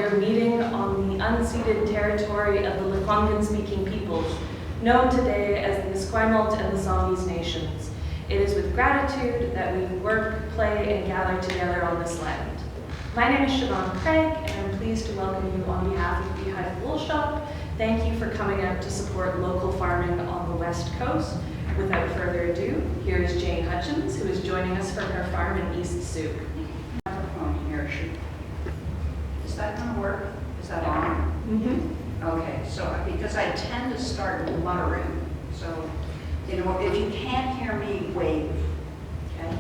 are meeting on the unceded territory of the Lekwungen-speaking peoples, known today as the Esquimalt and the Songhees nations. It is with gratitude that we work, play, and gather together on this land. My name is Siobhan Craig, and I'm pleased to welcome you on behalf of Beehive Wool Shop. Thank you for coming out to support local farming on the West Coast. Without further ado, here is Jane Hutchins, who is joining us from her farm in East Sioux. Microphone here. Is that going to work? Is that on? Mm-hmm. Okay, so because I tend to start muttering, so if you can't hear me, wave. Okay.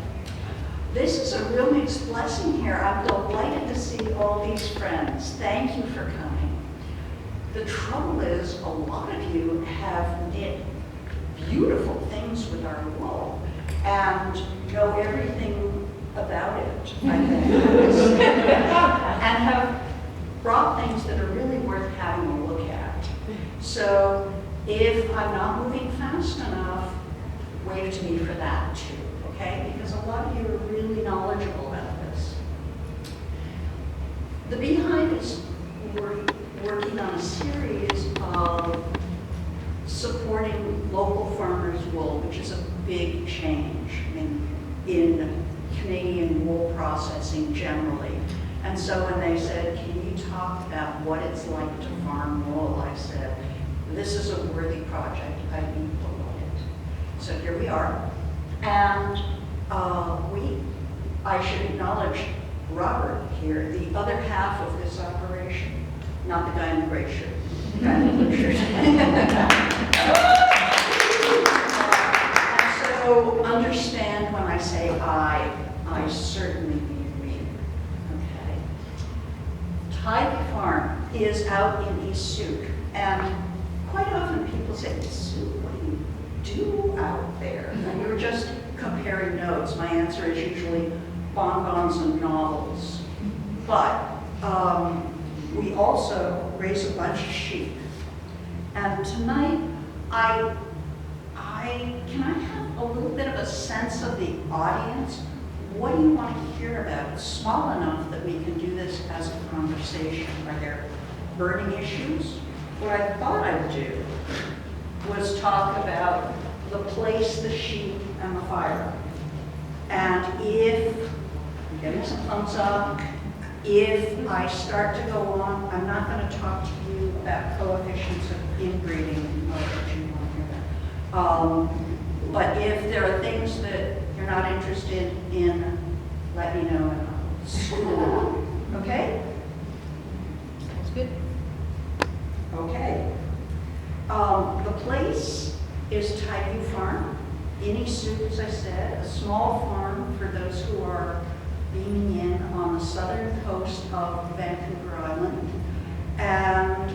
This is a real mixed blessing here. I'm delighted to see all these friends. Thank you for coming. The trouble is, a lot of you have knit beautiful things with our wool and know everything about it, I think, and have brought things that are really worth having a look at. So if I'm not moving fast enough, wave to me for that too, okay? Because a lot of you are really knowledgeable about this. The Beehive is working on a series of supporting local farmers' wool, which is a big change in Canadian wool processing generally. And so when they said, can you talk about what it's like to farm wool, I said, this is a worthy project. I'd be delighted. So here we are. And I should acknowledge Robert here, the other half of this operation, not the guy in the gray shirt, the guy in the blue shirt. And so understand when I say I certainly mean we. Okay. Tideview Farm is out in East Sioux, and quite often people say, Sioux, what do you do out there? And we were just comparing notes. My answer is usually bonbons and novels. But we also raise a bunch of sheep. And tonight, can I have a little bit of a sense of the audience? What do you want to hear about? It's small enough that we can do this as a conversation. Are there burning issues? What I thought I'd do was talk about the place, the sheep, and the fire. And if, I'm getting some thumbs up, if I start to go on, I'm not going to talk to you about coefficients of inbreeding. I'll let you want to hear that. But if there are things that you're not interested in, let me know and I'll scoot it on. Okay? That's good. Okay. The place is Tideview Farm in East Sioux, as I said, a small farm for those who are beaming in on the southern coast of Vancouver Island. And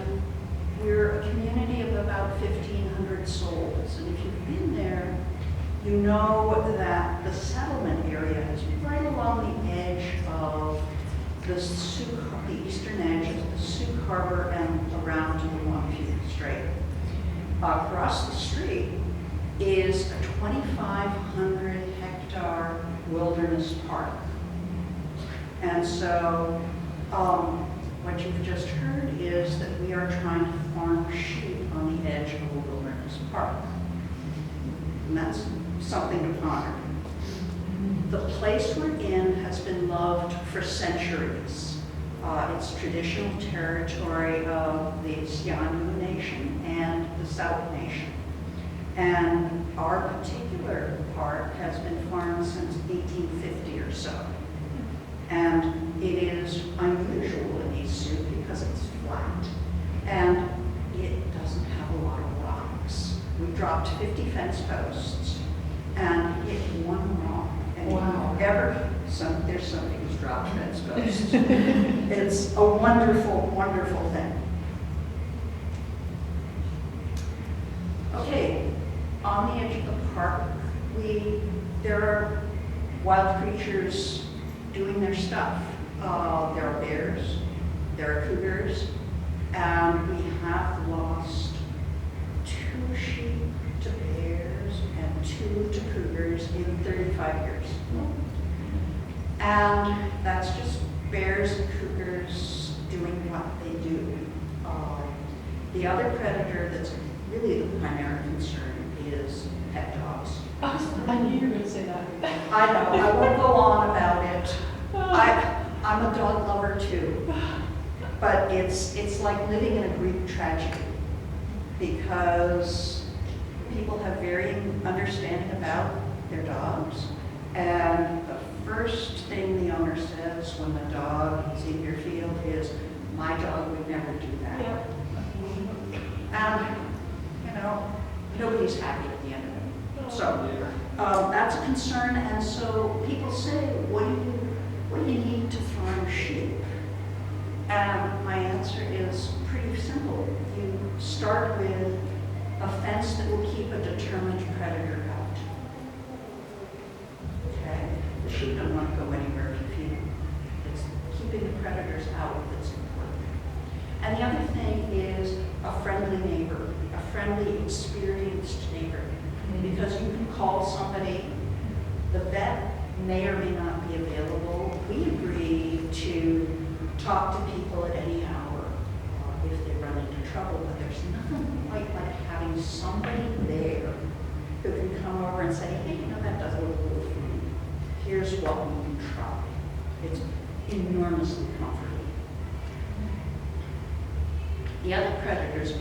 we're a community of about 1,500 souls. And if you've been there, you know that the settlement area is right along the edge of the eastern edge of the Sioux Harbor and around to the Wampum Strait. Across the street is a 2,500 hectare wilderness park. And so what you've just heard is that we are trying to farm sheep on the edge of a wilderness park. And that's something to ponder. The place we're in has been loved for centuries. It's traditional territory of the Sianu Nation and the Sauk Nation. And our particular part has been farmed since 1850 or so. And it is unusual in East Sioux because it's flat. And it doesn't have a lot of rocks. We dropped 50 fence posts and hit one rock. And wow. There's somebody who's dropped fence posts. It's a wonderful, wonderful thing. Okay, on the edge of the park, there are wild creatures doing their stuff. There are bears, there are cougars, and we have lost 2 sheep to bears and 2 to cougars in 35 years. And that's just bears and cougars doing what they do. The other predator that's really the primary concern is pet dogs. I knew you were going to say that. I know, I won't go on about it. I'm a dog lover too, but it's like living in a Greek tragedy because people have varying understanding about their dogs, and the first thing the owner says when the dog is in your field is, "My dog would never do that." Yeah. And, nobody's happy at the end of it. So that's a concern, and so people say, what do you need to farm sheep? And my answer is pretty simple. You start with a fence that will keep a determined predator out. Okay? The sheep don't want to go anywhere to feed. It's keeping the predators out that's important. And the other thing is a friendly neighbor, a friendly, experienced neighbor. Because you can call somebody, the vet may or may not be available. We agree to talk to people at any hour if they run into trouble, but there's nothing quite like having somebody there who can come over and say, hey, that doesn't look good for me. Here's what we can try. It's enormously comforting. The other predators,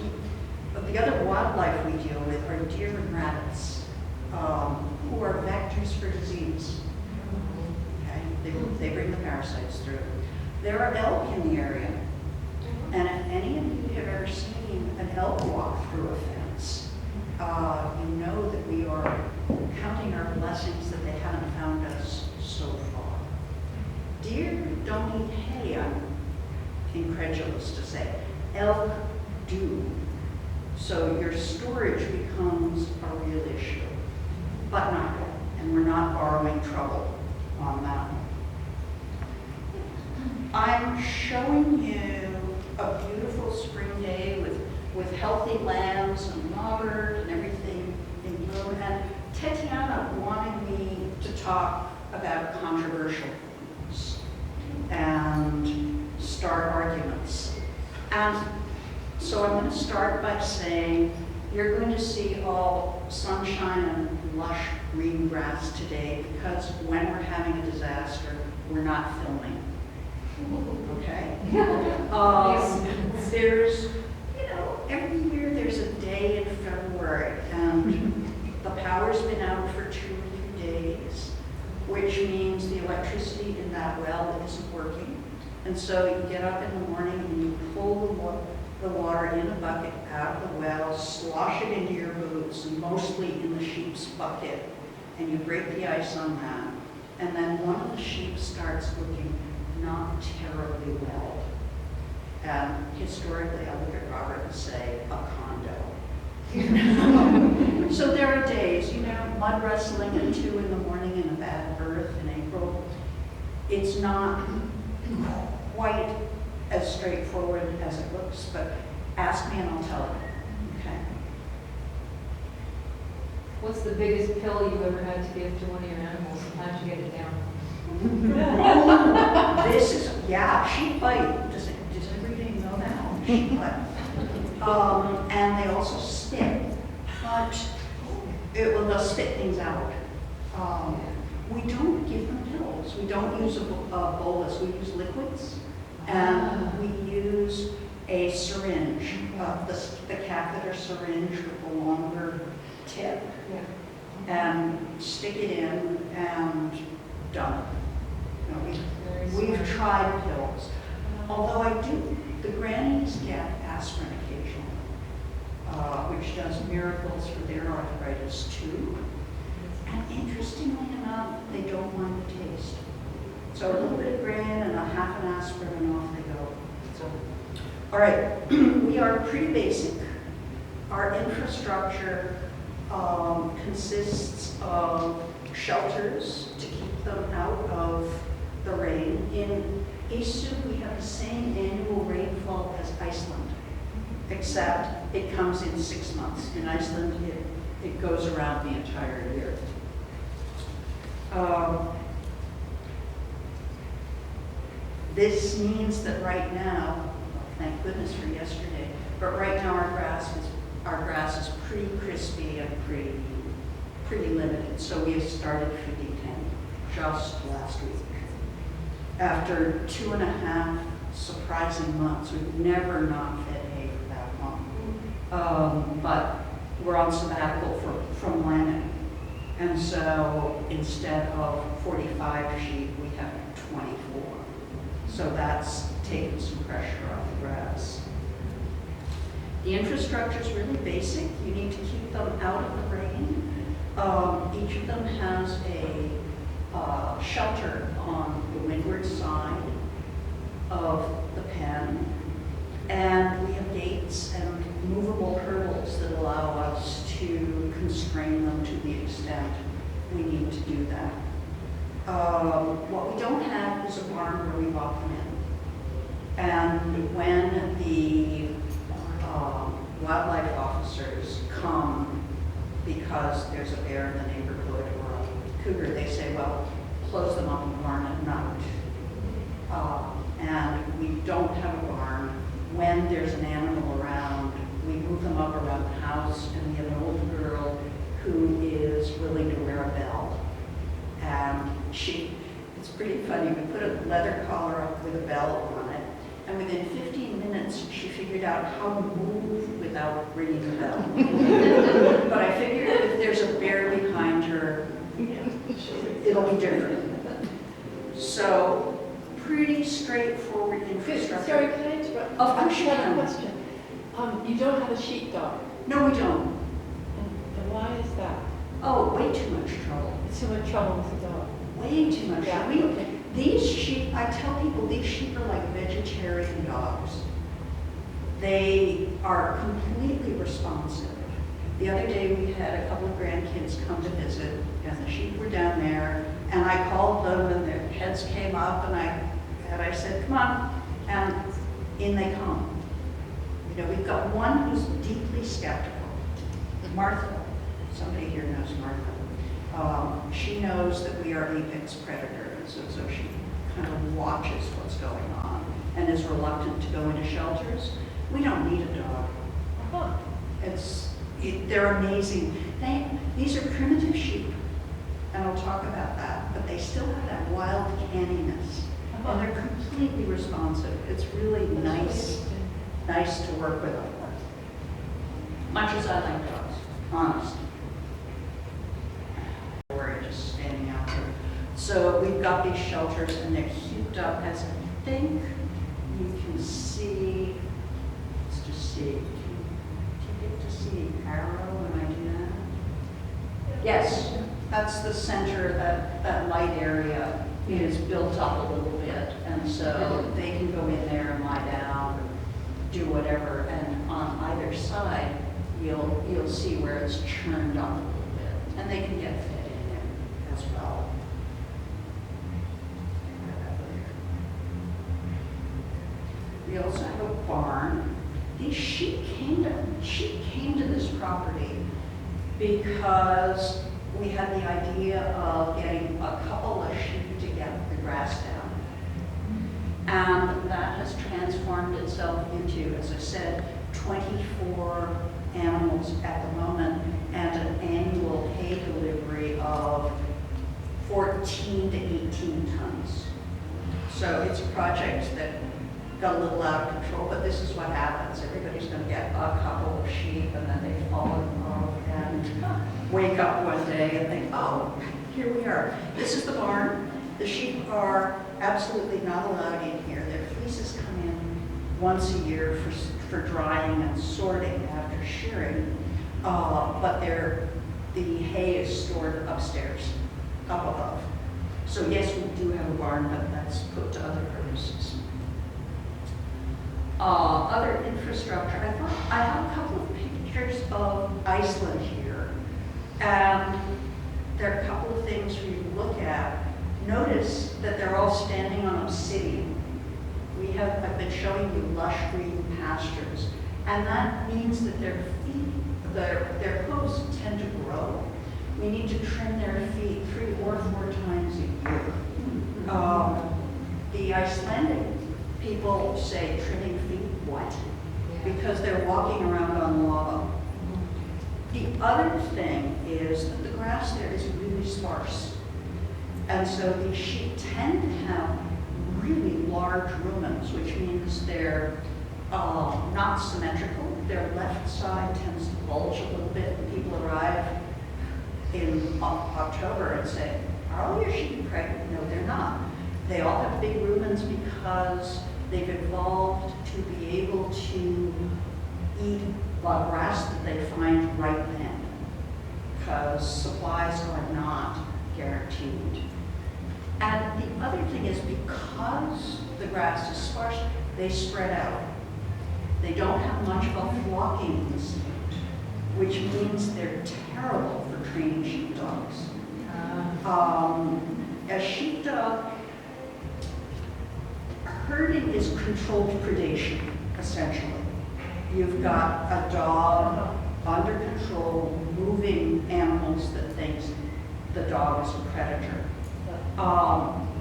the other wildlife we deal with are deer and rabbits, who are vectors for disease. Okay? They bring the parasites through. There are elk in the area, and if any of you have ever seen an elk walk through a fence, you know that we are counting our blessings that they haven't found us so far. Deer don't eat hay, I'm incredulous to say. Elk do. So your storage becomes a real issue, but not good. And we're not borrowing trouble on that one. I'm showing you a beautiful spring day with healthy lambs and robert and everything in bloom. And Tatiana wanted me to talk about controversial things and start arguments. And so I'm going to start by saying you're going to see all sunshine and lush green grass today because when we're having a disaster, we're not filming. Okay? There's, every year there's a day in February and the power's been out for 2 or 3 days, which means the electricity in that well isn't working. And so you get up in the morning and you pull the water in a bucket out of the well, slosh it into your boots, and mostly in the sheep's bucket, and you break the ice on that. And then one of the sheep starts looking not terribly well. And historically, I look at Robert and say, a condo. So there are days, mud wrestling at 2 in the morning in a bad berth in April. It's not quite as straightforward as it looks, but ask me and I'll tell you, okay? What's the biggest pill you've ever had to give to one of your animals? Sometimes you get it down. This is, sheep bite. Does everybody know that? Sheep bite. And they also spit, but they'll spit things out. We don't give them pills. We don't use a bolus. We use liquids. And we use a syringe, the catheter syringe with the longer tip, and stick it in and done. We've tried pills. Although the grannies get aspirin occasionally, which does miracles for their arthritis too. And interestingly enough, they don't mind the taste. So a little bit of Gran and a half an aspirin and off they go. So, all right, we are pretty basic. Our infrastructure consists of shelters to keep them out of the rain. In Isu, we have the same annual rainfall as Iceland, except it comes in 6 months. In Iceland, it goes around the entire year. This means that right now, thank goodness for yesterday, but right now our grass is pretty crispy and pretty limited. So we have started feeding hay just last week. After 2.5 surprising months, we've never not fed hay for that long. But we're on sabbatical from lambing. And so instead of 45 sheep, we have 24. So that's taken some pressure off the grass. The infrastructure is really basic. You need to keep them out of the rain. Each of them has a shelter on the windward side of the pen. And we have gates and movable hurdles that allow us to constrain them to the extent we need to do that. What we don't have is a barn where we lock them in. And when the wildlife officers come because there's a bear in the neighborhood or a cougar, they say, well, close them up in the barn at night. And we don't have a barn. When there's an animal around, we move them up around the house, and we have an old girl who is willing to wear a bell. And it's pretty funny, we put a leather collar up with a bell on it, and within 15 minutes, she figured out how to move without ringing the bell. But I figured if there's a bear behind her, it'll be different. So, pretty straightforward infrastructure. Sorry, can I interrupt? Of course you I have can. a question. You don't have a sheepdog, No, we don't. and why is that? Oh, way too much trouble. It's too much trouble with the dog. Way too much. Yeah, We- okay. These sheep, I tell people, these sheep are like vegetarian dogs. They are completely responsive. The other day we had a couple of grandkids come to visit, and the sheep were down there, and I called them, and their heads came up, and I said, come on, and in they come. You know, we've got one who's deeply skeptical. Martha, somebody here knows Martha. She knows that we are apex predators, and so she kind of watches what's going on and is reluctant to go into shelters. We don't need a dog. They're amazing. These are primitive sheep, and I'll talk about that, but they still have that wild canniness, and they're completely responsive. It's really nice to work with them. Much as I like dogs, honest. We're just standing out there. So we've got these shelters, and they're heaped up, as I think you can see. Let's just see. Do you get to see arrow when I do that? Yes, that's the center. That light area is built up a little bit, and so they can go in there and lie down, or do whatever. And on either side, you'll see where it's churned up a little bit, and they can get fed in there as well. We also have a barn. These sheep came to this property because we had the idea of getting a couple of sheep to get the grass down. And that has transformed itself into, as I said, 24 animals at the moment, and an annual hay delivery of 14 to 18 tons. So it's a project that got a little out of control, but this is what happens. Everybody's going to get a couple of sheep, and then they fall in love and wake up one day and think, oh, here we are. This is the barn. The sheep are absolutely not allowed in here. Their fleeces come in once a year for drying and sorting after shearing, but the hay is stored upstairs, up above. So yes, we do have a barn, but that's put to other purposes. Other infrastructure, I have a couple of pictures of Iceland here, and there are a couple of things for you to look at. Notice that they're all standing on obsidian. I've been showing you lush green pastures, and that means that their feet, their hooves tend to grow. We need to trim their feet 3 or 4 times a year. The Icelandic People say trimming feet, what? Yeah. Because they're walking around on lava. The other thing is that the grass there is really sparse. And so these sheep tend to have really large rumens, which means they're not symmetrical. Their left side tends to bulge a little bit when people arrive in October and say, are all your sheep pregnant? No, they're not. They all have big rumens because they've evolved to be able to eat the grass that they find right then, because supplies are not guaranteed. And the other thing is, because the grass is sparse, they spread out. They don't have much of a flocking instinct, which means they're terrible for training sheepdogs. A sheepdog, herding is controlled predation, essentially. You've got a dog under control, moving animals that thinks the dog is a predator.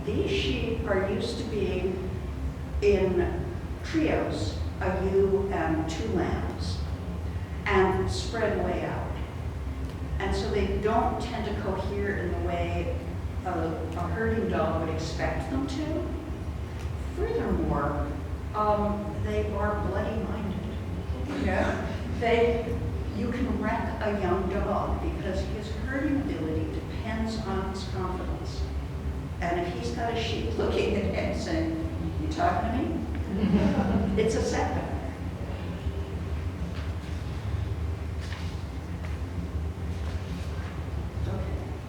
These sheep are used to being in trios, a ewe and 2 lambs, and spread way out. And so they don't tend to cohere in the way a herding dog would expect them to. Furthermore, they are bloody-minded. Yeah. You can wreck a young dog because his herding ability depends on his confidence. And if he's got a sheep looking at him saying, "You talking to me?" It's a setback. Okay.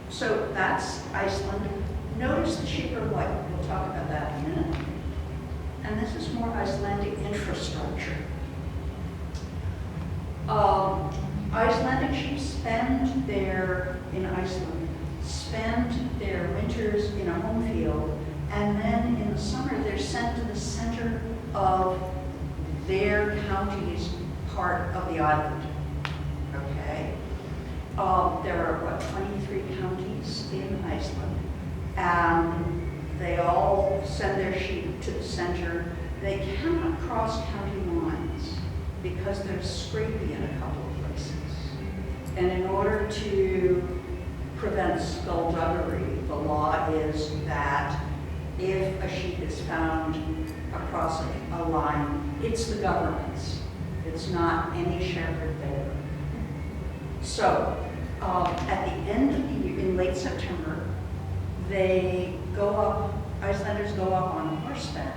So that's Iceland. Notice the sheep are white. We'll talk about that in a minute. And this is more Icelandic infrastructure. Icelandic sheep spend their winters in a home field, and then in the summer they're sent to the center of their county's part of the island. Okay? There are, 23 counties in Iceland, and they all send their sheep to the center. They cannot cross county lines because they're scrapey in a couple of places. And in order to prevent skullduggery, the law is that if a sheep is found across a line, it's the government's. It's not any shepherd there. So at the end of the year, in late September, Icelanders go up on horseback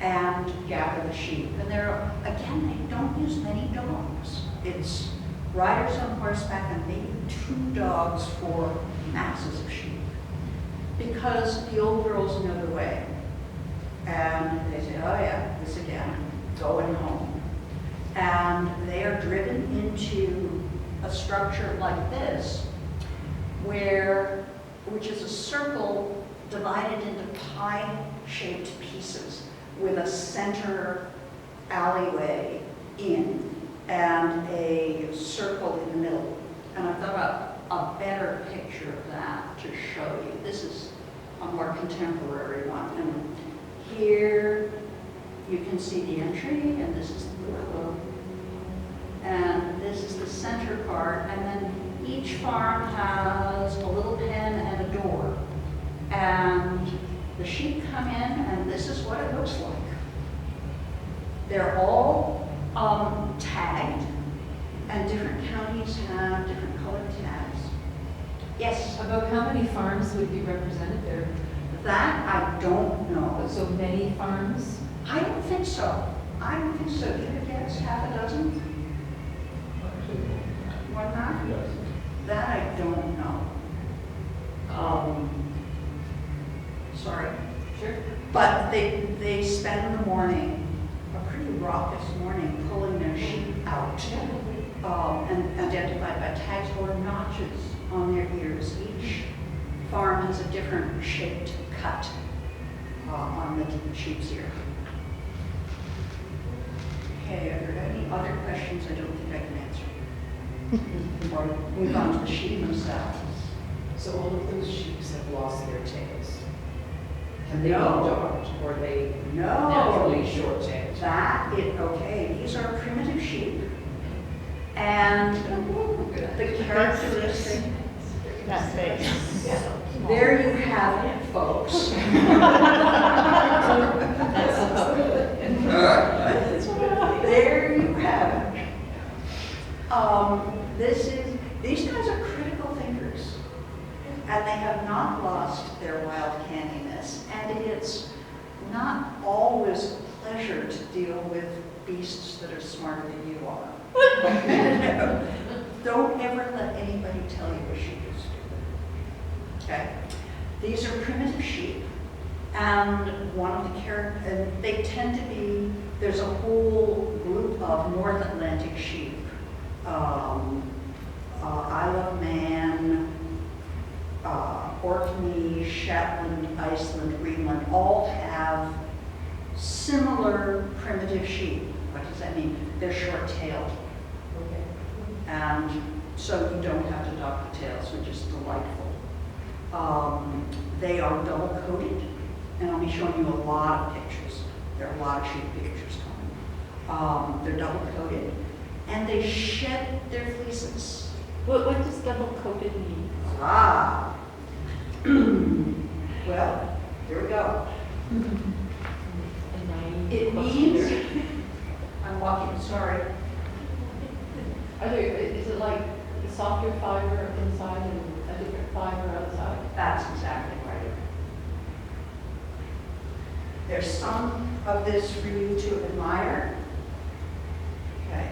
and gather the sheep. And again, they don't use many dogs. It's riders on horseback and maybe 2 dogs for masses of sheep. Because the old girls know the way. And they say, oh yeah, this again, going home. And they are driven into a structure like this, which is a circle divided into pie-shaped pieces with a center alleyway in and a circle in the middle. And I've got a better picture of that to show you. This is a more contemporary one. And here you can see the entry, and this is the willow. And this is the center part, and then each farm has a little pen and a door. And the sheep come in, and this is what it looks like. They're all tagged, and different counties have different colored tags. Yes? About how many farms would be represented there? That I don't know. So many farms? I don't think so. I don't think so. Do you guess half a dozen? One half? Yes. That I don't know. Sorry. Sure. But they spend the morning, a pretty raucous morning, pulling their sheep out and identified by tags or notches on their ears. Each farm has a different shaped cut on the sheep's ear. Okay, are there any other questions I don't think I can answer? Or move on to the sheep themselves. So all of those sheep have lost their tails. Have they been docked, or are they No. naturally short-tailed? That is, okay, these are primitive sheep. And the characteristic, That face. there you have it, folks. There you have it. These guys are critical thinkers, and they have not lost their wild canniness, and it's not always a pleasure to deal with beasts that are smarter than you are. Don't ever let anybody tell you a sheep is stupid. Okay? These are primitive sheep, and one of the and they tend to be, there's a whole group of North Atlantic sheep. Isle of Man, Orkney, Shetland, Iceland, Greenland, all have similar primitive sheep. What does that mean? They're short-tailed. Okay. And so you don't have to dock the tails, which is delightful. They are double-coated, and I'll be showing you a lot of pictures. There are a lot of sheep pictures coming. They're double-coated, and they shed their fleeces. What does double coated mean? Ah. Well, here we go. It means, I'm walking, sorry. Is it like the softer fiber inside and a different fiber outside? That's exactly right. There's some of this for you to admire. Okay.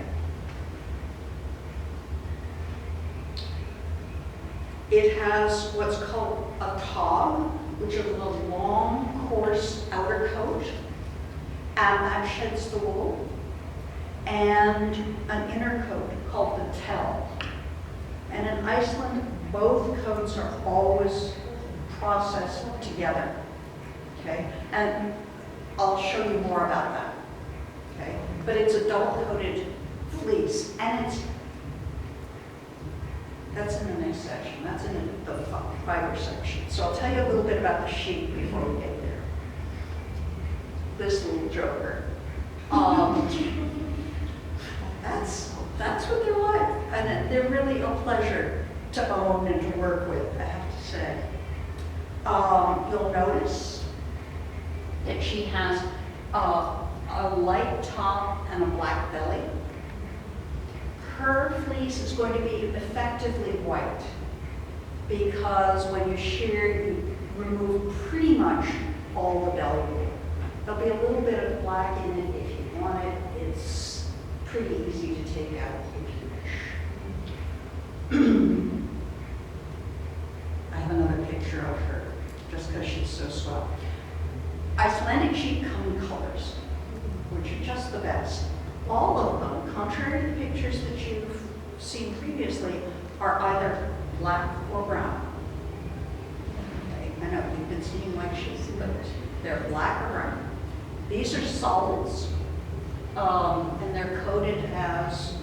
It has what's called a tob, which is a long, coarse outer coat, and that sheds the wool, and an inner coat called the tell. And in Iceland, both coats are always processed together. Okay, and I'll show you more about that. Okay, but it's a double-coated fleece, and that's in the next section. That's in the fiber section. So I'll tell you a little bit about the sheep before we get there. This little joker. That's what they're like, and they're really a pleasure to own and to work with, I have to say. You'll notice that she has a light top and a black belly. Her fleece is going to be effectively white because when you shear, you remove pretty much all the belly wool. There'll be a little bit of black in it if you want it. It's pretty easy to take out if you wish. I have another picture of her just because she's so swell. Icelandic sheep come in colors, which are just the best. All of them, contrary to the pictures that you've seen previously, are either black or brown. Okay, I know you've been seeing white sheep, but they're black or brown. These are solids, and they're coated as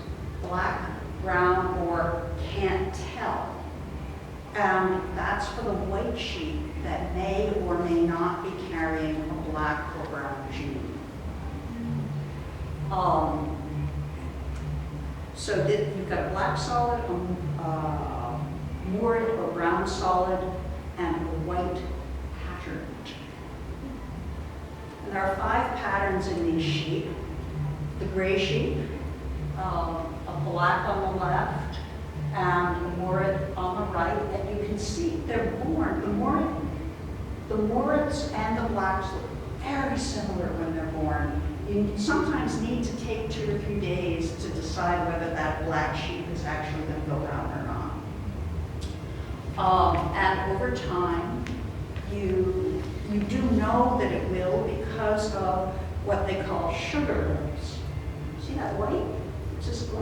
black, brown, or can't tell. And that's for the white sheep that may or may not be carrying a black or brown gene. So you've got a black solid, moored or brown solid, and a white pattern. And there are 5 patterns in these sheep. The gray sheep, a black on the left, and the moored on the right. And you can see they're born, the mooreds and the blacks look very similar when they're born. You sometimes need to take 2 or 3 days to decide whether that black sheep is actually going to go brown or not. And over time, you do know that it will because of what they call sugar lips. See that white? It's just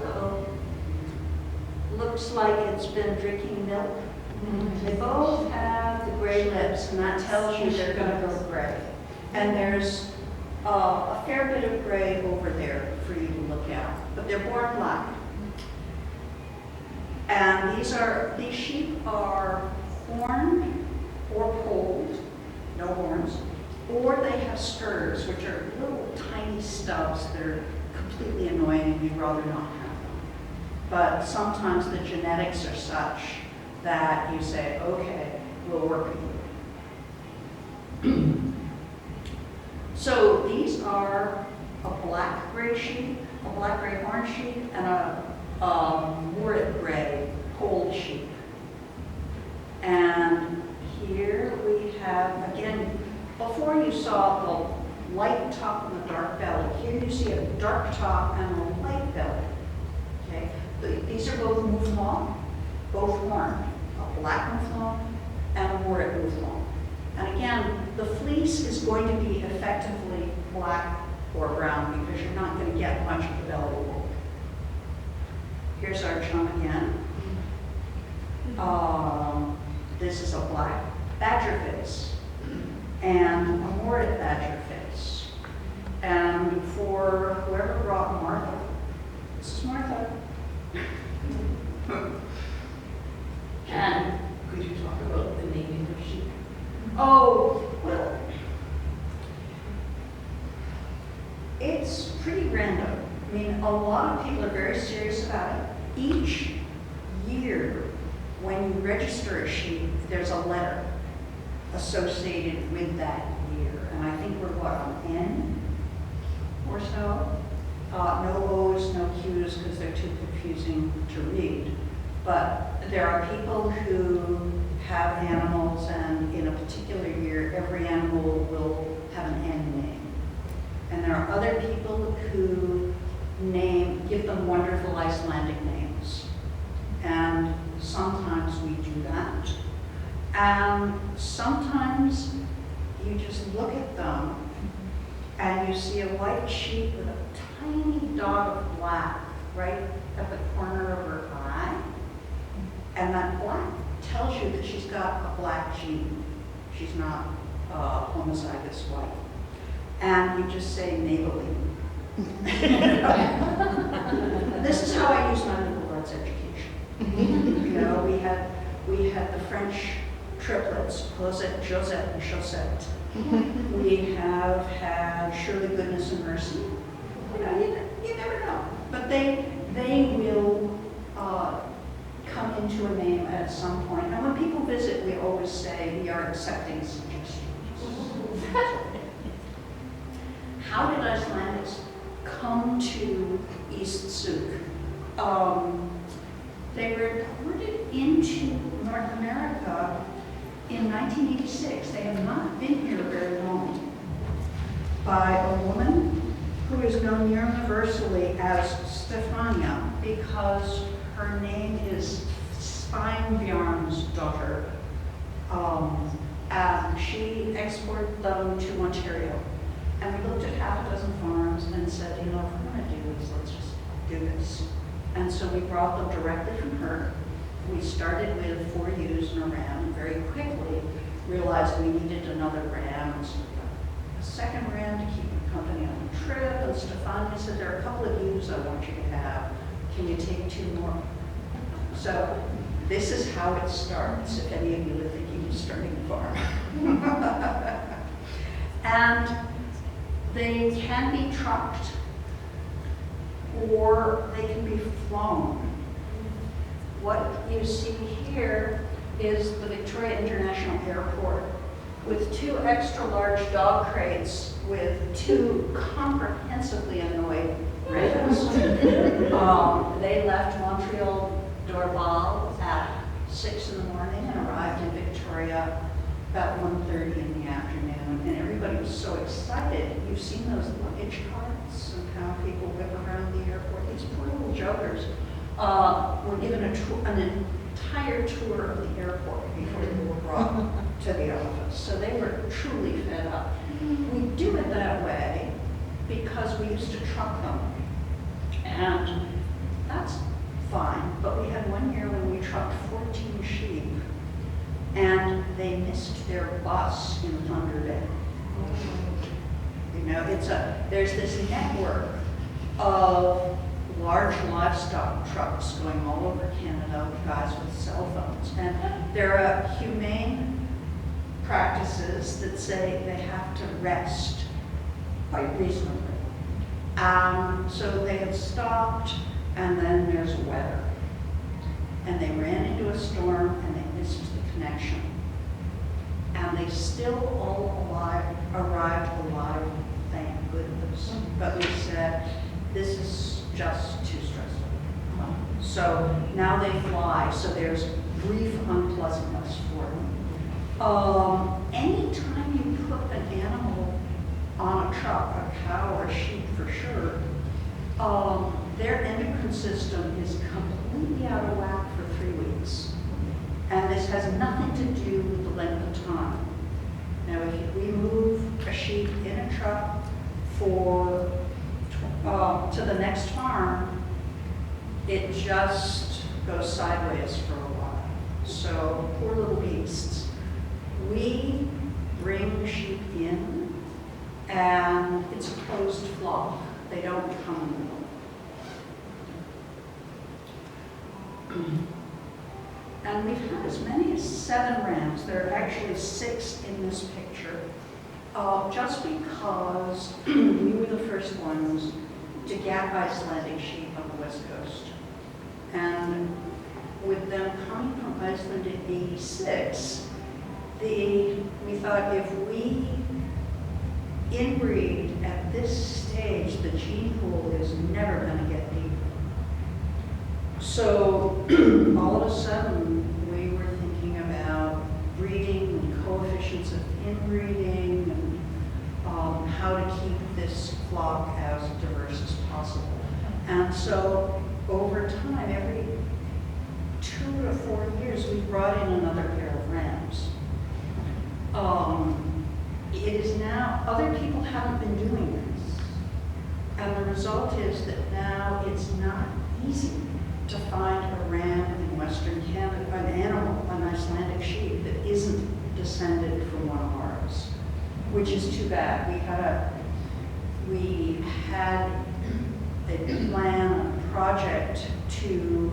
looks like it's been drinking milk. Mm-hmm. They both have the gray lips, and that tells you they're going to go gray. And there's a fair bit of gray over there for you to look at, but they're born black. And these sheep are horned or polled, no horns, Or they have spurs, which are little tiny stubs that are completely annoying and you'd rather not have them. But sometimes the genetics are such that you say, okay, we'll work with you. So these are a black-gray sheep, a black-gray horn sheep, and a moored-gray polled sheep. And here we have, again, before you saw the light top and the dark belly, here you see a dark top and a light belly. Okay, these are both mouflon, both horned, a black mouflon and a moored mouflon. And again, the fleece is going to be effectively black or brown because you're not going to get much of the belly wool. Here's our chum again. This is a black badger face and a moored badger face. And for whoever brought Martha, this is Martha. And Could you talk about the naming of sheep? oh, well, it's pretty random. I mean, a lot of people are very serious about it. Each year, when you register a sheep, there's a letter associated with that year. And I think we're what, on N or so? No O's, no Q's, because they're too confusing to read. But there are people who have animals, and in a particular year, every animal will have an N name. And there are other people who give them wonderful Icelandic names. And sometimes we do that. And sometimes you just look at them and you see a white sheep with a tiny dot of black right at the corner of her eye. And that black tells you that she's got a black gene. She's not homozygous white. And you just say Maybelline. This is how I use my liberal arts education. You know, we had the French triplets, Cosette, Josette, and Chaussette. We have had Surely Goodness and Mercy. You know, you never know. But they will come into a name at some point. And when people visit, we always say we are accepting suggestions. How did Icelandics come to East Zug? They were imported into North America in 1986. They have not been here very long. By a woman who is known universally as Stefania because her name is Sveinbjörn's daughter. And she exported them to Ontario. And we looked at half a dozen farms and said, you know, if we're going to do this, let's just do this. And so we brought them directly from her. We started with 4 ewes and a ram, and very quickly realized we needed another ram. So we got a second ram to keep the company on the trip. And Stefania said, there are a couple of ewes I want you to have. Can you take 2 more? So this is how it starts, if any of you are thinking of starting a farm. And they can be trucked or they can be flown. What you see here is the Victoria International Airport with 2 extra large dog crates with 2 comprehensively annoyed ravens. They left Montreal Dorval at 6 in the morning and arrived in Victoria about 1:30 in the afternoon. And everybody was so excited. You've seen those luggage carts and how people whip around the airport. These poor little jokers were given an entire tour of the airport before they were brought to the office. So they were truly fed up. We do it that way because we used to truck them. And that's fine. But we had one year when we trucked 14 sheep and they missed their bus in Thunder Bay. You know, there's this network of large livestock trucks going all over Canada with guys with cell phones. And there are humane practices ordinances that say they have to rest quite reasonably. So they had stopped, and then there's weather. And they ran into a storm, and they missed the connection. And they still all arrived alive, thank goodness. But we said, this is just too stressful. So now they fly, so there's brief unpleasantness for them. Anytime you put an animal on a truck, a cow or sheep for sure, their endocrine system is completely out of whack for 3 weeks. And this has nothing to do with the length of time. Now, if we move a sheep in a truck to the next farm, it just goes sideways for a while. So, poor little beasts. We bring sheep in, and it's a closed flock. They don't come in the middle. And we've had as many as 7 rams. There are actually 6 in this picture, just because we were the first ones to get Icelandic sheep on the West Coast. And with them coming from Iceland in '86, we thought if we inbreed at this stage, the gene pool is never going to get deeper. So all of a sudden, we were thinking about breeding and coefficients of inbreeding and how to keep this flock as diverse as possible. And so over time, every 2 to 4 years, we brought in another pair of rams. It is now, other people haven't been doing this. And the result is that now it's not easy to find a ram in Western Canada, an animal, an Icelandic sheep that isn't descended from one of ours, which is too bad. We had a plan, a project to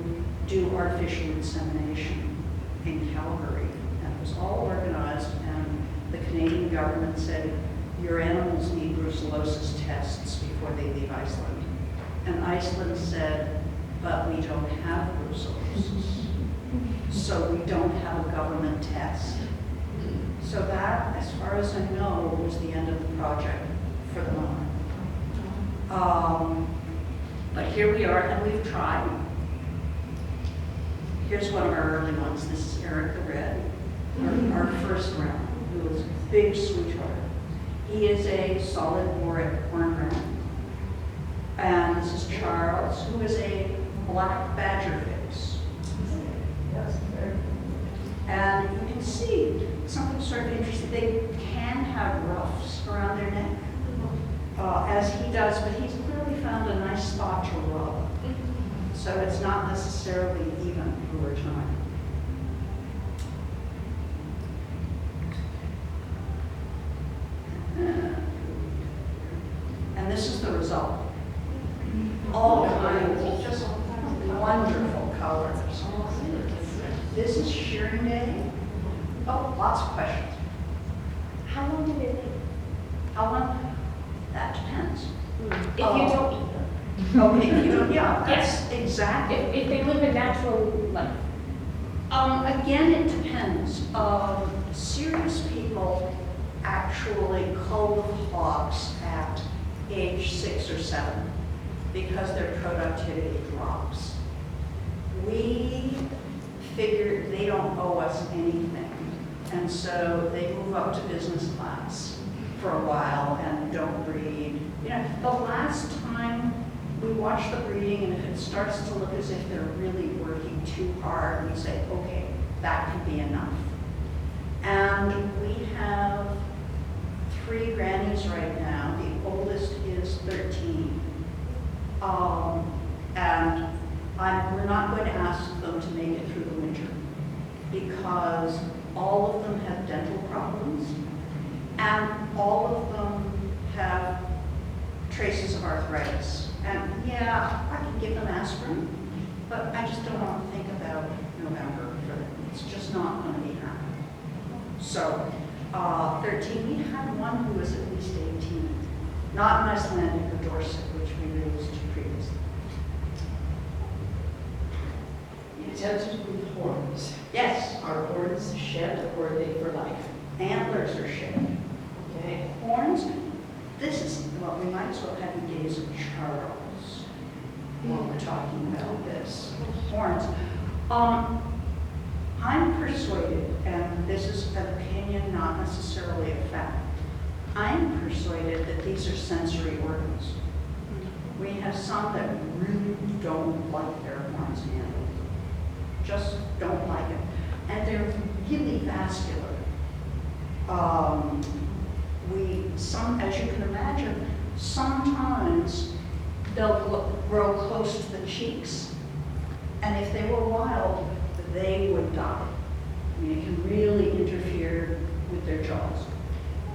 do artificial insemination in Calgary, and it was all organized, and the Canadian government said, your animals need brucellosis tests before they leave Iceland. And Iceland said, but we don't have brucellosis, so we don't have a government test. So that, as far as I know, was the end of the project for the moment. But here we are, and we've tried. Here's one of our early ones. This is Eric the Red, our first ram, who was a big sweetheart. He is a solid boric horn ram. And this is Charles, who is a black badger face. And you can see something sort of interesting. They can have ruffs around their neck, as he does, but he's clearly found a nice spot to rub. So it's not necessarily even over time. And this is the result. All kinds of just wonderful colors. This is shearing day. Oh, lots of questions. How long do they live? How long? That depends. If you don't eat them. Okay, you know, yeah, that's exactly. If they live a natural life. Again, it depends. Serious people actually cull the hogs at age 6 or 7 because their productivity drops. We figure they don't owe us anything, and so they move up to business class for a while and don't breed. You know, the last time we watch the breeding, and if it starts to look as if they're really working too hard, we say, okay, that can be enough. And we have 3 grannies right now. The oldest is 13. And we're not going to ask them to make it through the winter because all of them have dental problems and all of them have traces of arthritis. And yeah, I can give them aspirin, but I just don't want to think about November for them. It's just not going to be happening. So 13. We had one who was at least 18. Not in Icelandic or Dorset, which we raised previously. It has to do with horns. Yes, Are horns shed or are they for life? antlers are shed. Okay. Horns, this is, well, we might as well have you gaze at Charles while we're talking about this. Horns. I'm persuaded, and this is an opinion, not necessarily a fact, I'm persuaded that these are sensory organs. We have some that really don't like their horns handled. Just don't like it. And they're really vascular. As you can imagine, sometimes they'll grow close to the cheeks. And if they were wild, they would die. I mean, it can really interfere with their jaws.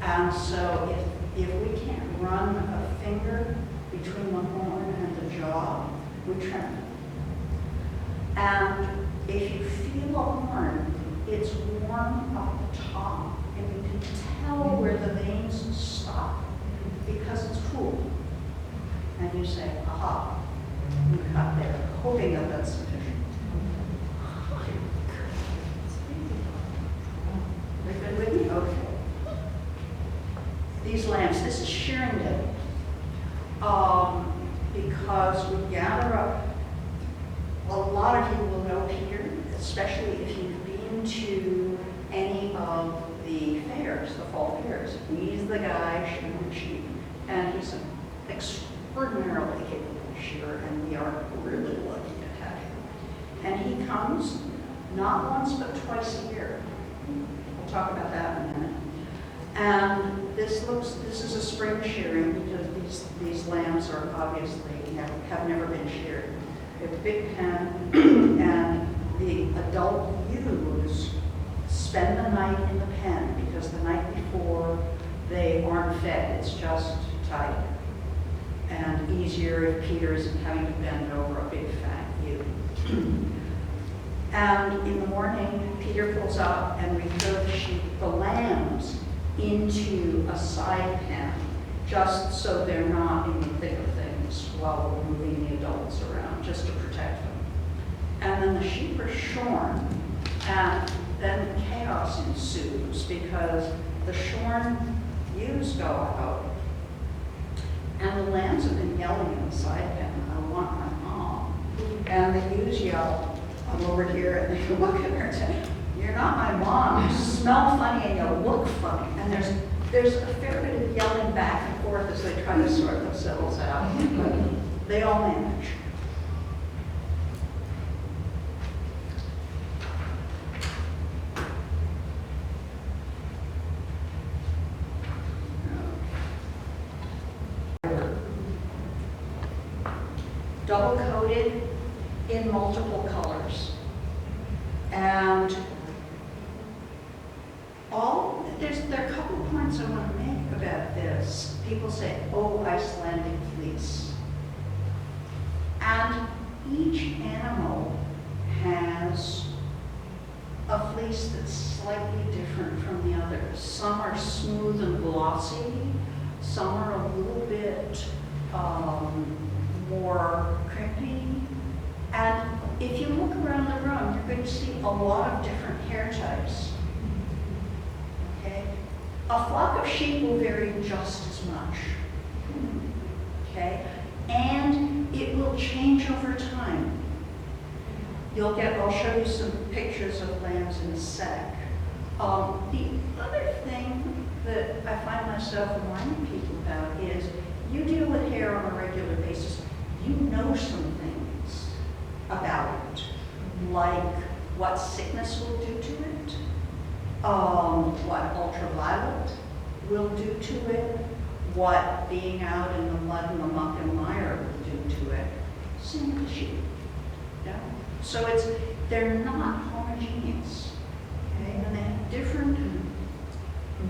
And so if we can't run a finger between the horn and the jaw, we trim it. And if you feel a horn, it's warm up the top, and you can tell where the veins stop because it's cool. And you say, aha, we cut there, hoping that that's sufficient. Are you good with me? Okay. These lamps, this is shearing day. Because we gather up, a lot of you will know Peter, especially if you've been to any of the fairs, the fall fairs. He's the guy shearing sheep, and he's an extraordinarily capable shearer, and we are really lucky to have him. And he comes not once but twice a year. We'll talk about that in a minute. And this is a spring shearing because these lambs are obviously have never been sheared. They have a big pen, and the adult ewes spend the night in the pen because the night before they aren't fed. It's just tight and easier if Peter isn't having to bend over a big fat ewe. And in the morning, Peter pulls up and we throw the lambs into a side pen, just so they're not in the thick of things while we're moving the adults around, just to protect them. And then the sheep are shorn, and then chaos ensues because the shorn ewes go out, and the lambs have been yelling in the side pen, I want my mom. And the ewes yell, I'm over here, and they look at her and say, you're not my mom, you smell funny and you look funny. And there's a fair bit of yelling back and forth as they try to sort themselves out, but they all manage. Double coated in multiple colors. And there are a couple of points I want to make about this. People say, oh, Icelandic fleece. And each animal has a fleece that's slightly different from the others. Some are smooth and glossy. Some are a little bit more crimpy. And if you look around the room, you're going to see a lot of different hair types. Okay? A flock of sheep will vary just as much. Okay? And it will change over time. I'll show you some pictures of lambs in a sec. The other thing that I find myself reminding people about is you deal with hair on a regular basis. You know some things about it, like what sickness will do to it, what ultraviolet will do to it, what being out in the mud and the muck and mire will do to it. Same with sheep. Yeah? So they're not homogeneous. Okay? And they have different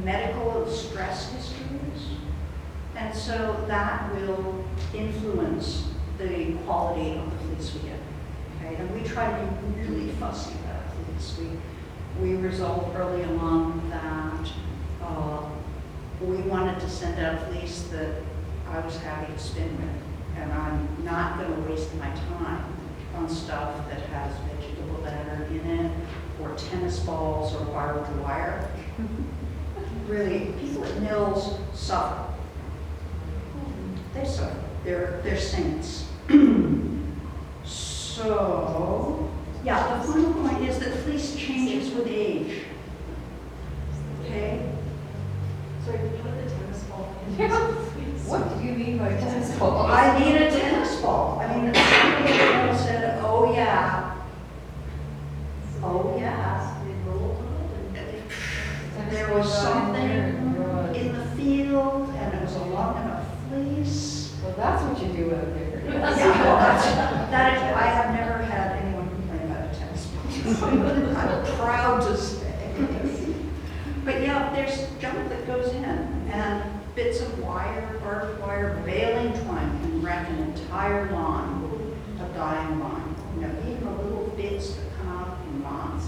medical stress histories. And so that will influence the quality of the fleece we get. Okay? And we try to be really fussy about fleece. We resolved early on that we wanted to send out fleece that I was happy to spin with. And I'm not going to waste my time on stuff that has vegetable batter in it, or tennis balls, or barbed wire. Really, people at mills suffer. They suffer. They're saints. So, yeah, the final point is that fleece changes with age. Okay? Sorry, did you put the tennis ball in? What do you mean by tennis ball? I need a tennis ball. I mean, somebody at the mill said, oh yeah. Oh yeah. There was something in the field, and it was a long enough fleece. Well, that's what you do out there. Yeah, well, that is, I have never had anyone complain about a tennis ball. I'm proud to say. But yeah, there's junk that goes in, and bits of wire, barbed wire, baling twine can wreck an entire lawn, a dyeing lawn. You know, even the little bits that come out in lawns.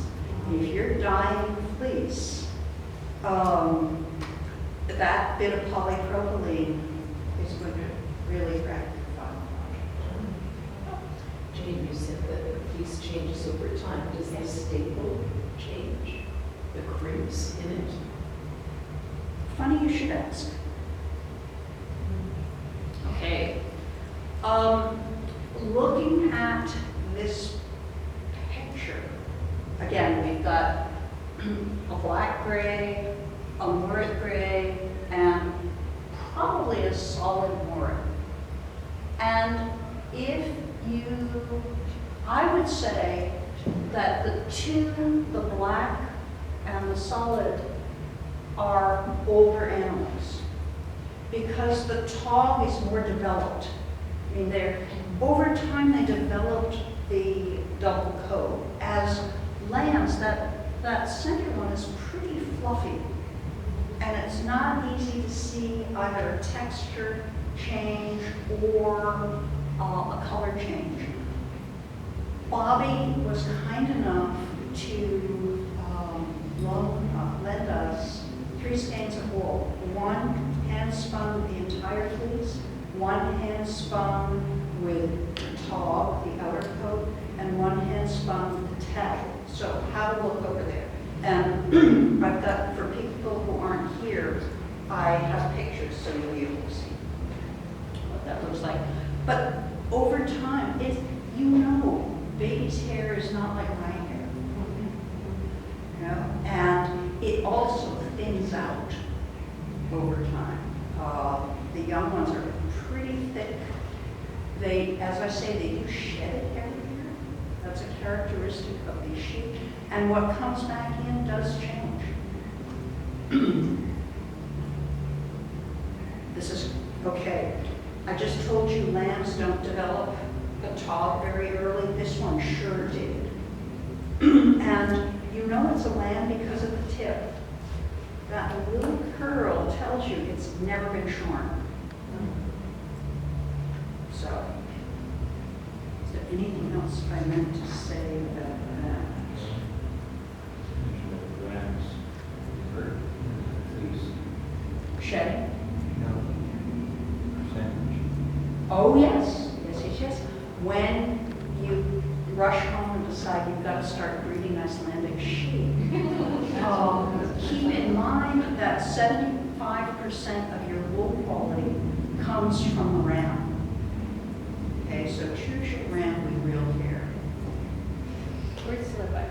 If you're dyeing fleece, that bit of polypropylene is going to really wreck your final project. Jane, you said that the fleece changes over time. Does the staple change? The crimps in it? Funny you should ask. Okay. Looking at this picture, again, we've got a black gray, a Morit gray, and probably a solid Morit. And if you, I would say that the two, the black and the solid, are older animals because the tog is more developed. I mean, over time they developed the double coat. As lambs, that center one is pretty fluffy, and it's not easy to see either a texture change or a color change. Bobby was kind enough to lend us 3 skeins of wool. One hand spun the entire fleece, one hand spun with the tog, the outer coat, and one hand spun with the tassel. So how to look over there. And I've got, for people who aren't here, I have pictures so you'll be able to see what that looks like. But over time, you know, baby's hair is not like my hair. You know? And it also thins out over time. The young ones are pretty thick. They, as I say, they do shed it every year. That's a characteristic of these sheep. And what comes back in does change. This is, okay, I just told you lambs don't develop the tog very early. This one sure did. And you know it's a lamb because of the tip. That little curl tells you it's never been shorn. So, is there anything else I meant to say about that? Shedding? Oh, yes. Yes, yes, yes. When you rush home and decide you've got to start breeding Icelandic sheep, keep in mind that 75% of your wool quality comes from the ram. Okay, so choose your ram with real care. Words to live by.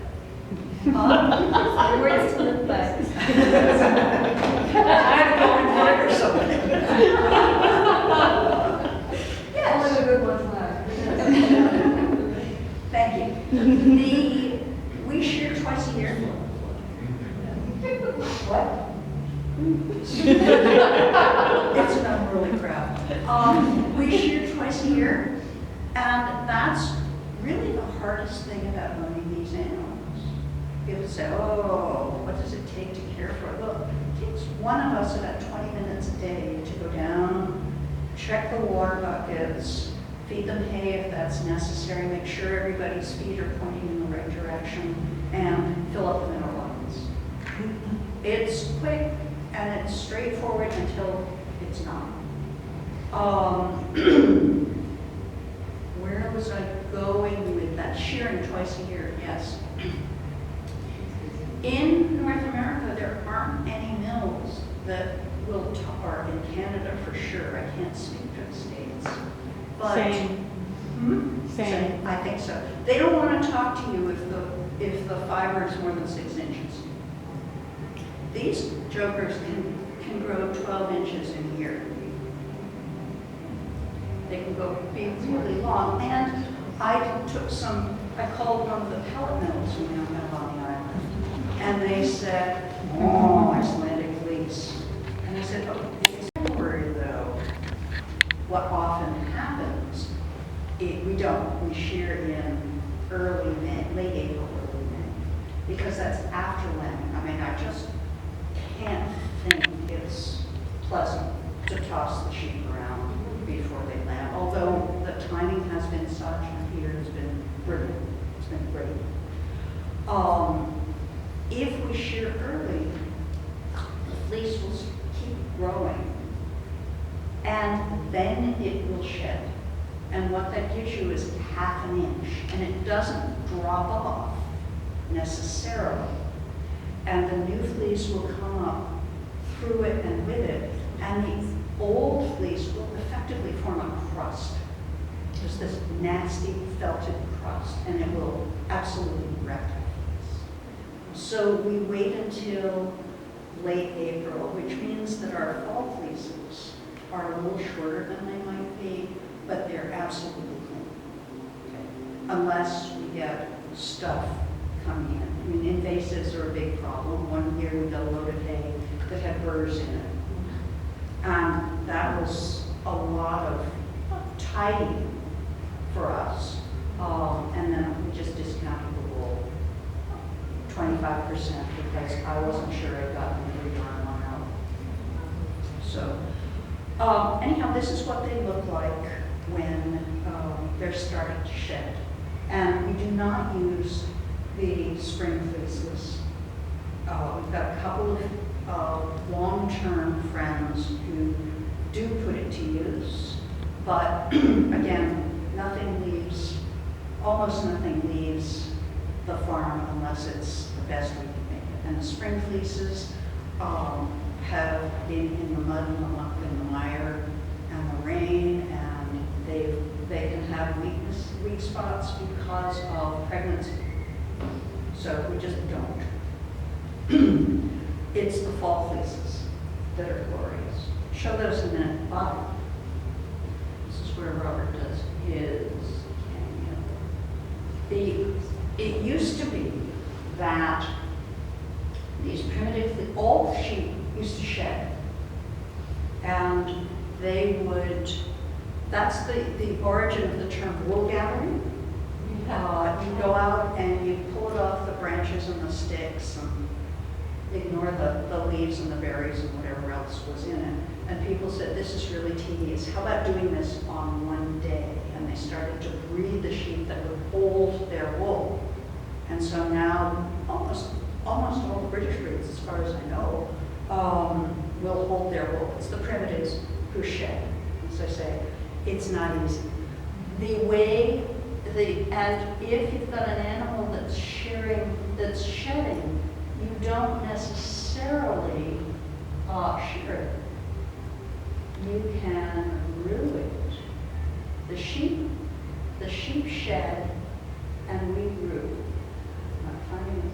Words to live by. I'm going hard or something. Only the good ones left. Thank you. We shear twice a year. What? It's an unruly crowd. We shear twice a year, and that's really the hardest thing about owning these animals. People say, oh, what does it take to care for it? Well, it takes one of us about 20 minutes a day to go down, check the water buckets, feed them hay if that's necessary, make sure everybody's feet are pointing in the right direction, and fill up the mineral levels. It's quick, And it's straightforward until it's not. Where was I going with that? Shearing twice a year, yes. In North America, there aren't any mills that will, or in Canada for sure, I can't speak for the States. But, Same. Hmm? Same. I think so. They don't want to talk to you if the fiber is more than 6 inches. These jokers can grow 12 inches in a year. They can be really long. And I called one of the pellet mills we now have on the island. And they said, oh, Icelandic fleece. And I said, oh, it's temporary though. What often happens, we don't. We shear in early May, late April, early May. Because that's after lambing. I mean, I just can't think it's pleasant to toss the sheep around before they lamb. Although the timing has been such, and here has been brilliant. It's been great. If we shear early, the fleece will keep growing, and then it will shed. And what that gives you is half an inch, and it doesn't drop off necessarily. And the new fleece will come up through it and with it, and the old fleece will effectively form a crust. There's this nasty felted crust, and it will absolutely wreck the fleece. So we wait until late April, which means that our fall fleeces are a little shorter than they might be, but they're absolutely clean. Okay. Unless we get stuff coming in. I mean, invasives are a big problem. One year we got a load of hay that had burrs in it. And that was a lot of tidying for us. And then we just discounted the wool 25% because I wasn't sure I'd gotten every darn one out. So anyhow, this is what they look like when they're starting to shed. And we do not use the spring fleeces. We've got a couple of long-term friends who do put it to use, but again, almost nothing leaves the farm unless it's the best we can make it. And the spring fleeces have been in the mud and the mire and the rain, and they can have weak spots because of pregnancy. So we just don't. It's the fall fleeces that are glorious. Show those in a minute. Bottom. This is where Robert does his cameo. It used to be that these primitive, all sheep used to shed. And they would, that's the origin of the term wool gathering. You go out and you pull it off the branches and the sticks and ignore the leaves and the berries and whatever else was in it. And people said, this is really tedious. How about doing this on one day? And they started to breed the sheep that would hold their wool. And so now almost all the British breeds, as far as I know, will hold their wool. It's the primitives who shed. As I say, it's not easy. And if you've got an animal that's shedding, you don't necessarily shear it. You can rue it. The sheep shed, and we rue. Not finding it.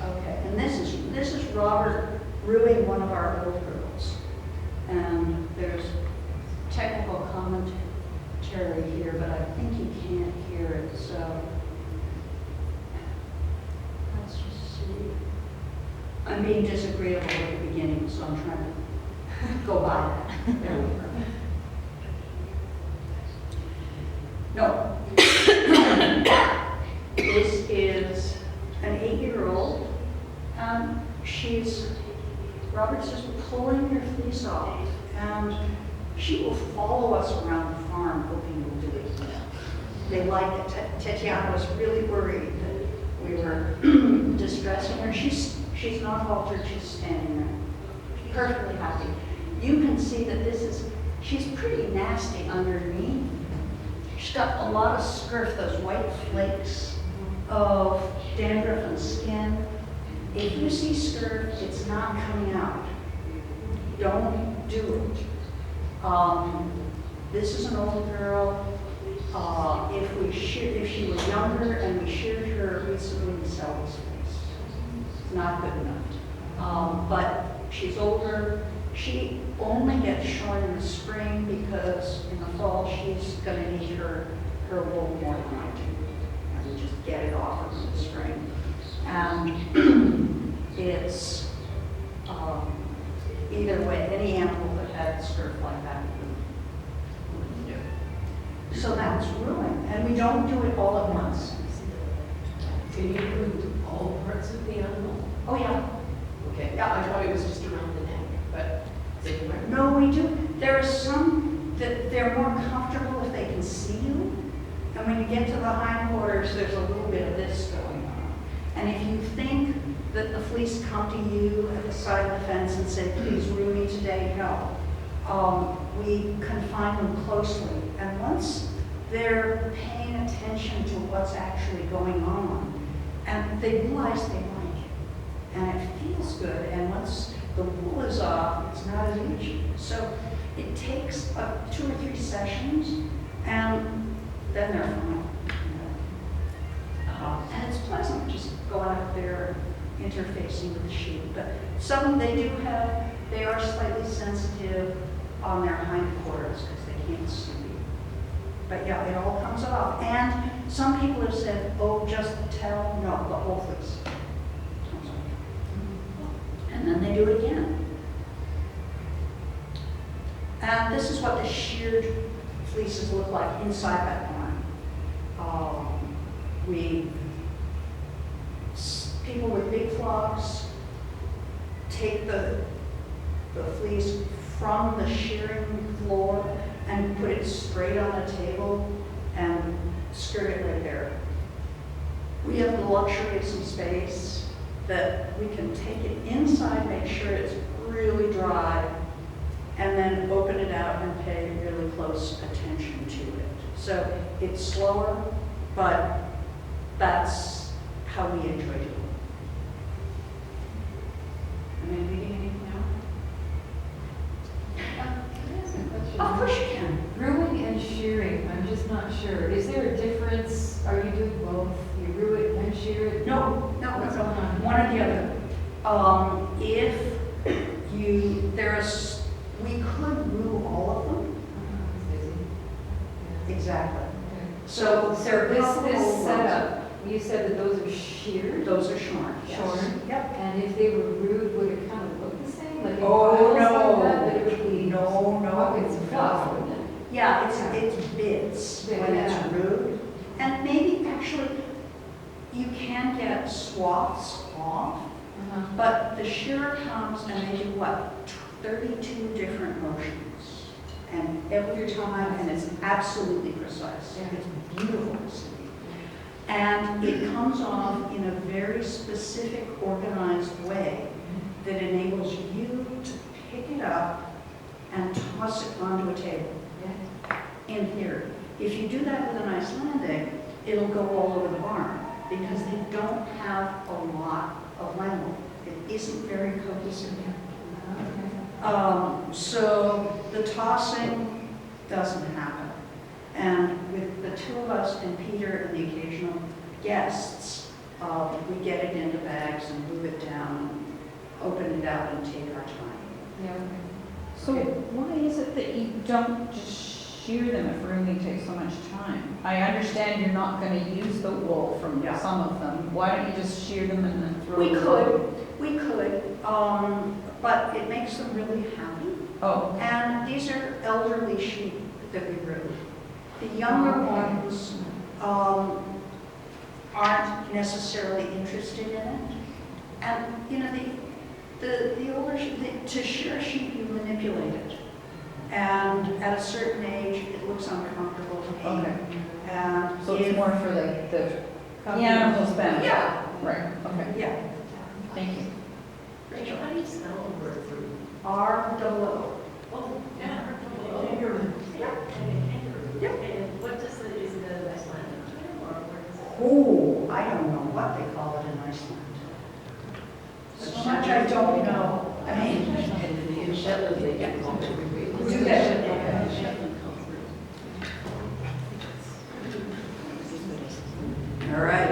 Okay, and this is Robert ruing one of our old girls, and there's technical commentary here, but I think you can't hear it, so let's just see. I'm being disagreeable at the beginning, so I'm trying to go by that. There we go. No. This is an 8-year-old. Robert's just pulling her fleece off, and she will follow us around the farm hoping we'll do it. They like it. Tatiana was really worried that we were distressing her. She She's not altered, she's standing there, perfectly happy. You can see that she's pretty nasty underneath. She's got a lot of scurf, those white flakes of dandruff and skin. If you see scurf, it's not coming out. Don't do it. This is an old girl. If she was younger and we sheared her recently, we sell this place. It's not good enough. But she's older. She only gets shorn in the spring because in the fall she's going to need her wool more than I do. And we just get it off in the spring. And it's either way, any animal that had a skirt like that would do. So that's ruin, and we don't do it all at once. Can you include all parts of the animal? Oh yeah, Okay, Yeah. I thought it was just around the neck, but is it right? no, we do. There are some that they're more comfortable if they can see you, and when you get to the hindquarters, there's a little bit of this going on. And if you think that the fleece come to you at the side of the fence and say, please rue me today, no. We confine them closely, and once they're paying attention to what's actually going on, and they realize they like it, and it feels good, and once the wool is off, it's not as itchy. So it takes 2 or 3 sessions, and then they're fine. And it's pleasant just going up there interfacing with the sheep. But some they are slightly sensitive on their hindquarters because they can't see. But yeah, it all comes off. And some people have said, oh, just the tail. No, the whole fleece comes off. And then they do it again. And this is what the sheared fleeces look like inside that barn. People with big flocks take the fleece from the shearing floor and put it straight on the table and skirt it right there. We have the luxury of some space that we can take it inside, make sure it's really dry, and then open it out and pay really close attention to it. So it's slower, but that's how we enjoy doing it. Am I reading anything out? Can I ask a question? Of course you can. Ruing and shearing, I'm just not sure. Is there a difference? Are you doing both? You rue it and shear it? No, What's going on? one or the other. If we could rue all of them. Exactly. Okay. So there are This couple setup, you said that those are sheared? Those are shorn. Yes. Shorn? Yep. And if they were rude, would it kind of look the same? Like in Oh, piles no. like that? But it would be No, pockets of fluff, no. wouldn't it? Yeah, it's bits when Yeah. it's rude. And maybe actually you can get swaths off, Uh-huh. but the shearer comes and they do what? 32 different motions. And every time, and it's absolutely precise. Yeah. It's beautiful to see. And it comes off in a very specific, organized way that enables you to pick it up and toss it onto a table. In here. If you do that with an Icelandic, it'll go all over the barn because they don't have a lot of land. It isn't very cohesive. So the tossing doesn't happen. And with the 2 of us and Peter and the occasional guests, we get it into bags and move it down, open it out and take our time. Yeah, okay. So why is it that you don't just shear them if rooming takes so much time? I understand you're not going to use the wool from Yeah. some of them. Why don't you just shear them and then throw We them could, but it makes them really happy. Oh, And these are elderly sheep that we root. The younger Oh, okay. ones aren't necessarily interested in it. And, you know, the older sheep, to shear a sheep, you manipulate it. And at a certain age, it looks uncomfortable to me. okay. And So it's if- more for like the animal's benefit? Yeah. Right, okay. Yeah. Thank you. Rachel, how do you spell the word fruit? R-O-O. Oh, yeah. Kangaroo. Yep. Yep. And what does it, is it an Icelandic term or where does it? Oh, I don't know what they call it in Iceland. So much I don't know. I mean, In Shetland, they get called every Do they? all right.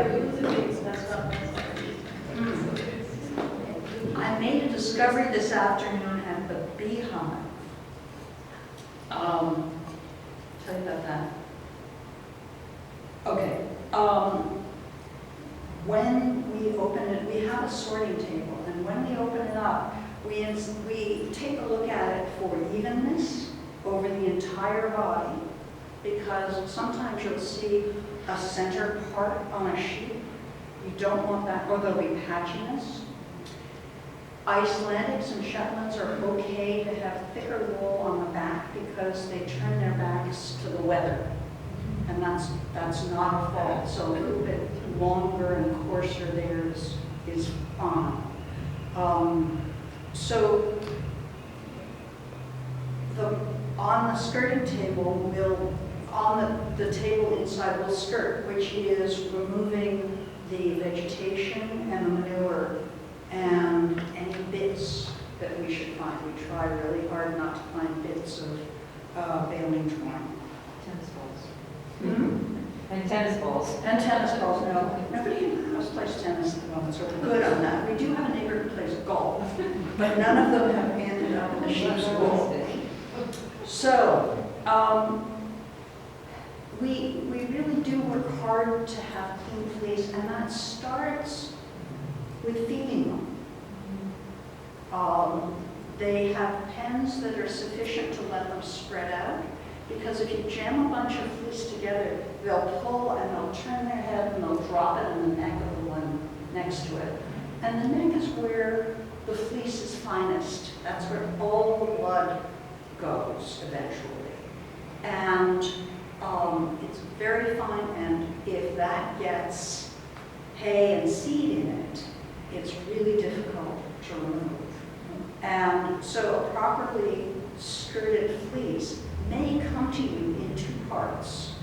I made a discovery this afternoon at the Beehive. Tell you about that. Okay. When we open it, we have a sorting table, and when we open it up, we take a look at it for evenness over the entire body, because sometimes you'll see a center part on a sheep. You don't want that, or there'll be patchiness. Icelandics and Shetlands are okay to have thicker wool on the back because they turn their backs to the weather. And that's not a fault. So a little bit longer and coarser there is fine. So on the skirting table, on the table inside will skirt, which is removing the vegetation and the manure and any bits that we should find. We try really hard not to find bits of baling twine. Tennis balls. Hmm? And tennis balls. And tennis balls, no. Nobody in the house plays tennis at the moment, so we're good on that. We do have a neighbor who plays golf, but none of them have ended up in the sheep's wool. So, we really do work hard to have clean fleece, and that starts with feeding them. They have pens that are sufficient to let them spread out, because if you jam a bunch of fleece together, they'll pull and they'll turn their head and they'll drop it in the neck of the one next to it. And the neck is where the fleece is finest. That's where all the blood goes eventually. And it's very fine, and if that gets hay and seed in it, it's really difficult to remove. And so a properly skirted fleece may come to you in two parts.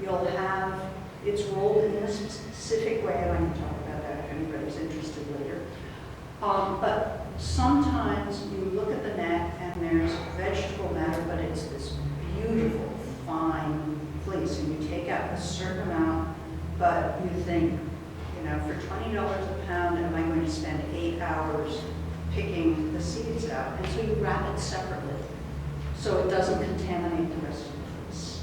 You'll have, it's rolled in a specific way, and I can talk about that if anybody's interested later. But sometimes you look at the neck and there's vegetable matter, but it's this beautiful, fine fleece, and you take out a certain amount, but you think, you know, for $20 a pound, am I going to spend 8 hours picking the seeds out? And so you wrap it separately, so it doesn't contaminate the rest of the fleece.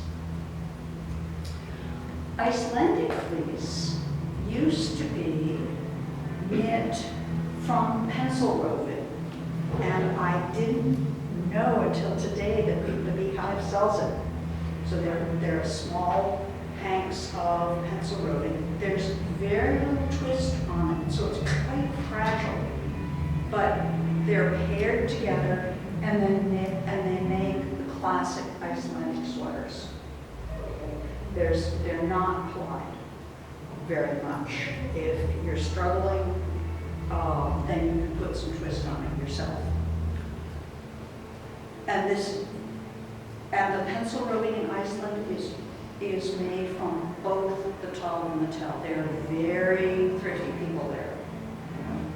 Icelandic fleece used to be knit from pencil roving, and I didn't know until today that the Beehive sells it. So there are small hanks of pencil roving. There's very little twist on it, so it's quite fragile, but they're paired together and then knit, and they make the classic Icelandic sweaters. They're not plied very much. If you're struggling, then you can put some twist on it yourself. And the pencil roving in Iceland is made from both the tall and the tell. They're very thrifty people there.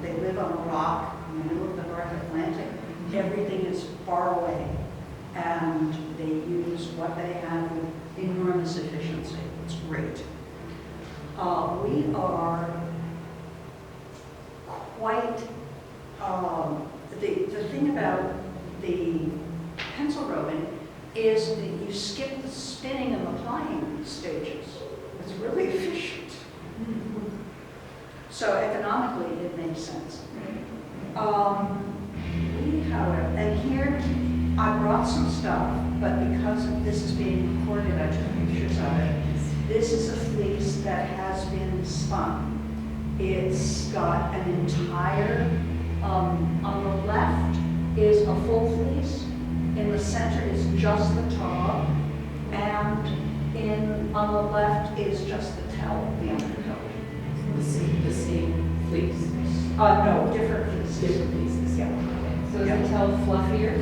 They live on a rock in the middle of the North Atlantic. Everything is far away, and they use what they have with enormous efficiency. It's great. We are quite, the thing about the pencil roving is that you skip the spinning and the plying stages. It's really efficient. So economically, it makes sense. However, and here I brought some stuff, but because this is being recorded, I took pictures of it. This is a fleece that has been spun. It's got an entire, on the left is a full fleece, in the center is just the top, and on the left is just the tell, the undercoat. The same fleece, No, different pieces. different pieces. Yeah. So is the tail fluffier?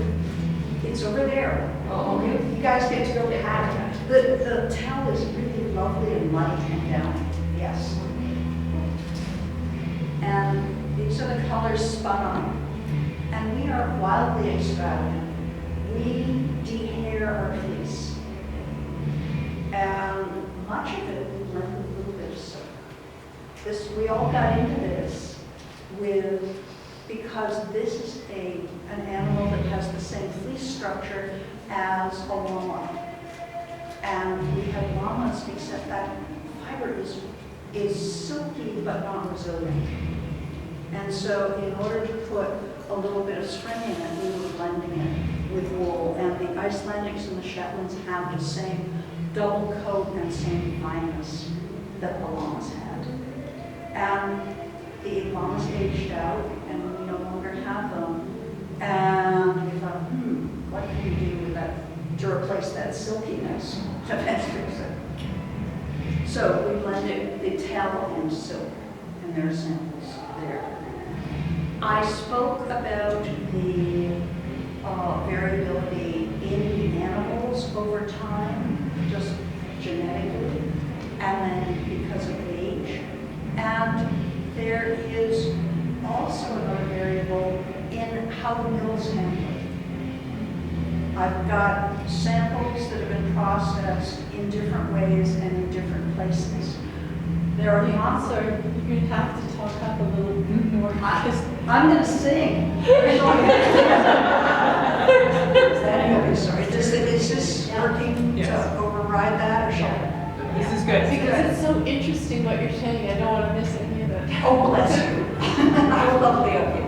It's over there. Oh, okay. You guys get to go pat it. The towel is really lovely and light and down, yes. And these are the colors spun on. And we are wildly extravagant. We dehair our fleece. And much of it we learned with a little bit of silk. We all got into this because this is an animal that has the same fleece structure as a llama. And we have llamas, except that fiber is silky but not resilient. And so in order to put a little bit of spring in it, we were blending it with wool. And the Icelandics and the Shetlands have the same double coat and same fineness that the llamas had. And the llamas aged out and we no longer have them. And we thought, what can we do with that to replace that silkiness? Let's fix it. So we blended the tail and silk, and there are samples there. I spoke about the variability in the animals over time, just genetically, and then because of age. And there is also another variable in how the mills handle it. I've got samples that have been processed in different ways and in different places. There are lots So of... you have to talk up a little bit more. I'm going to sing. Anyway, sorry. Is this working Yes. to override that, or shall I? This is good. Because it's so interesting what you're saying, I don't want to miss any of it. Oh, bless you. How lovely of you.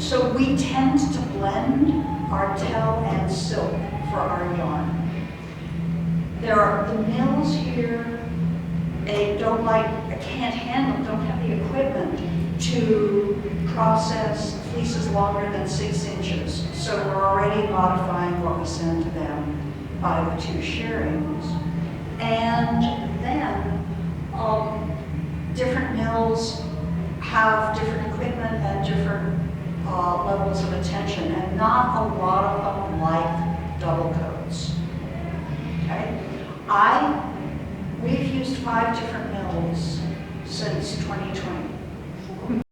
So we tend to blend our tell and silk for our yarn. There are the mills here, they can't handle, don't have the equipment to process fleeces longer than 6 inches. So we're already modifying what we send to them by the 2 shearings. And then different mills have different equipment and different levels of attention, and not a lot of them like double coats. Okay? We've used 5 different mills since 2020.